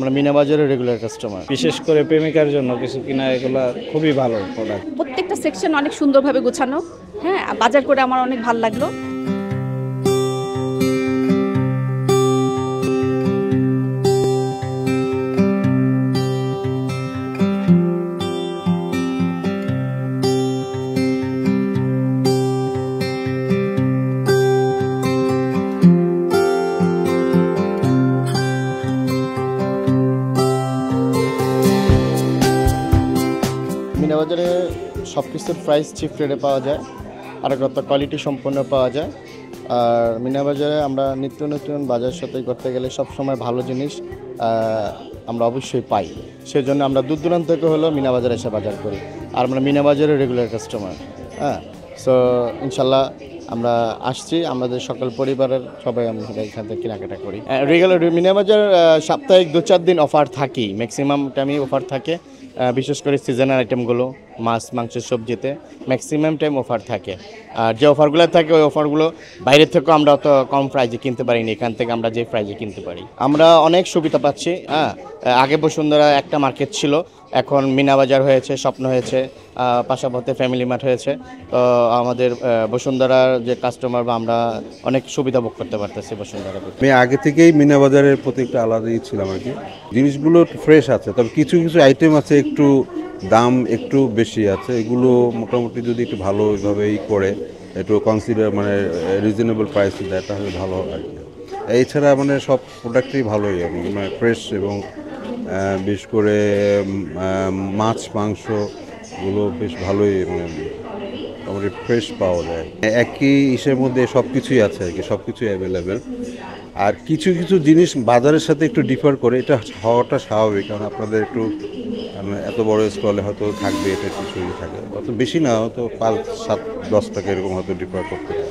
আমরা মিনা বাজারের regular customer. বিশেষ করে প্রেমিকার জন্য কিছু কিনা, এগুলা খুবই ভালো প্রোডাক্ট। প্রত্যেকটা সেকশন অনেক সুন্দরভাবে গোছানো। হ্যাঁ, বাজার করে আমার অনেক ভালো লাগলো। মিনা বাজারে সব কিছুর প্রাইস চিপ রেটে পাওয়া যায়, আর একটা কোয়ালিটি সম্পন্ন পাওয়া যায়। আর মিনা বাজারে আমরা নিত্য নতুন বাজার সাথে করতে গেলে সব সময় ভালো জিনিস আমরা অবশ্যই পাই। সেজন্য আমরা দূর দূরান্ত থেকে হলেও মিনা বাজারে এসে বাজার করি, আর আমরা মিনা বাজারের রেগুলার কাস্টমার। হ্যাঁ, সো ইনশাল্লাহ আমরা আসছি, আমাদের সকল পরিবারের সবাই আমরা এখান থেকে কেনাকাটা করি। রেগুলার মিনা বাজার সাপ্তাহিক 2-4 দিন অফার থাকেই, ম্যাক্সিমাম টাইমই অফার থাকে। বিশেষ করে সিজনাল আইটেমগুলো, মাছ মাংস সবজিতে ম্যাক্সিমাম টাইম অফার থাকে। আর যে অফারগুলো থাকে ওই অফারগুলো বাইরের থেকেও আমরা অত কম প্রাইজে কিনতে পারিনি, এখান থেকে আমরা যে প্রাইজে কিনতে পারি। আমরা অনেক সুবিধা পাচ্ছি। হ্যাঁ, আগে বসুন্ধরা একটা মার্কেট ছিল, এখন মিনা বাজার হয়েছে, স্বপ্ন হয়েছে, পাশাপাশি ফ্যামিলি মার্ট হয়েছে। তো আমাদের বসুন্ধরার যে কাস্টমার বা আমরা অনেক সুবিধা ভোগ করতে পারতেছি বসুন্ধরা। আমি আগে থেকেই মিনা বাজারের প্রতি একটু আলাদাই ছিলাম আর কি। জিনিসগুলো ফ্রেশ আছে, তবে কিছু কিছু আইটেম আছে একটু দাম একটু বেশি আছে। এগুলো মোটামুটি যদি একটু ভালোভাবে করে একটু কনসিডার মানে রিজনেবল প্রাইসে দেয় তাহলে ভালো হয় আর কি। এছাড়া মানে সব প্রোডাক্টই ভালোই মানে ফ্রেশ, এবং বিশেষ করে মাছ মাংসগুলো বেশ ভালোই মানে মোটামুটি ফ্রেশ পাওয়া যায়। একই ইসের মধ্যে সব কিছুই আছে আর কি, সব কিছুই অ্যাভেলেবেল। আর কিছু কিছু জিনিস বাজারের সাথে একটু ডিফার করে, এটা হওয়াটা স্বাভাবিক, কারণ আপনাদের একটু এত বড় স্টলে হয়তো থাকবে, এটা কিছুই থাকে, অত বেশি না, হয়তো 5-7-10 টাকা এরকম হয়তো ডিফার করতে পারে।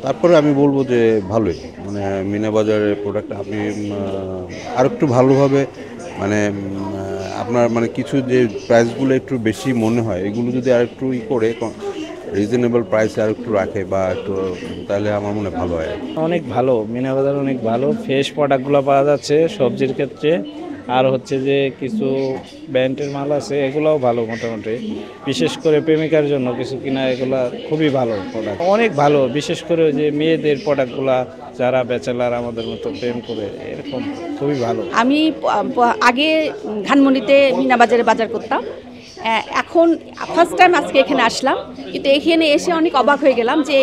তারপরে আমি বলবো যে ভালোই, মানে মিনা বাজারের প্রোডাক্ট আপনি আর একটু ভালোভাবে মানে আপনার মানে কিছু যে প্রাইসগুলো একটু বেশি মনে হয়, এগুলো যদি আর একটু করে রিজনেবল প্রাইসে আর একটু রাখে বা একটু, তাহলে আমার মনে ভালো হয়। অনেক ভালো, মিনা বাজার অনেক ভালো, ফ্রেশ প্রোডাক্টগুলো পাওয়া যাচ্ছে সবজির ক্ষেত্রে। আর হচ্ছে যে কিছু ব্র্যান্ডের মাল আছে, এগুলোও ভালো মোটামুটি। বিশেষ করে প্রেমিকার জন্য কিছু কিনা, এগুলা খুবই ভালো প্রোডাক্ট, অনেক ভালো। বিশেষ করে যে মেয়েদের প্রোডাক্টগুলা, যারা ব্যাচেলার আমাদের মতো প্রেম করে, এরকম খুবই ভালো। আমি আগে ধানমন্ডিতে মিনা বাজারে বাজার করতাম, এখন ফার্স্ট টাইম আজকে এখানে আসলাম। কিন্তু এখানে এসে অনেক অবাক হয়ে গেলাম যে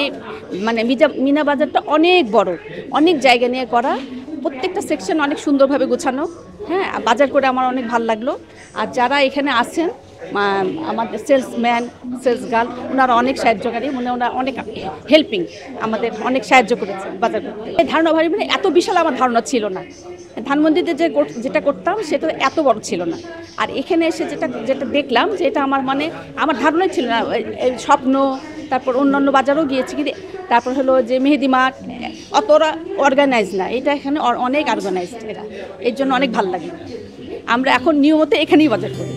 মানে মিনা বাজারটা অনেক বড়, অনেক জায়গা নিয়ে করা, প্রত্যেকটা সেকশন অনেক সুন্দরভাবে গোছানো। হ্যাঁ, বাজার করে আমার অনেক ভালো লাগলো। আর যারা এখানে আছেন, আমাদের সেলসম্যান, সেলস গার্ল, ওনারা অনেক সাহায্যকারী, ওনারা অনেক হেল্পিং, আমাদের অনেক সাহায্য করেছে বাজার করতে। এই ধারণা ভারী মানে এত বিশাল আমার ধারণা ছিল না। ধানমন্ডিতে যেটা করতাম সেটা এত বড় ছিল না। আর এখানে এসে যেটা দেখলাম, যে এটা আমার মানে আমার ধারণাই ছিল না। স্বপ্ন, তারপর অন্যান্য বাজারও গিয়েছি, কিন্তু তারপর হলো যে মেহেদি মার্ট, অতটা অর্গানাইজ না, এটা এখানে অনেক অর্গানাইজড। এর জন্য অনেক ভালো লাগে। আমরা এখন নিয়মিত এখানেই বাজার করি।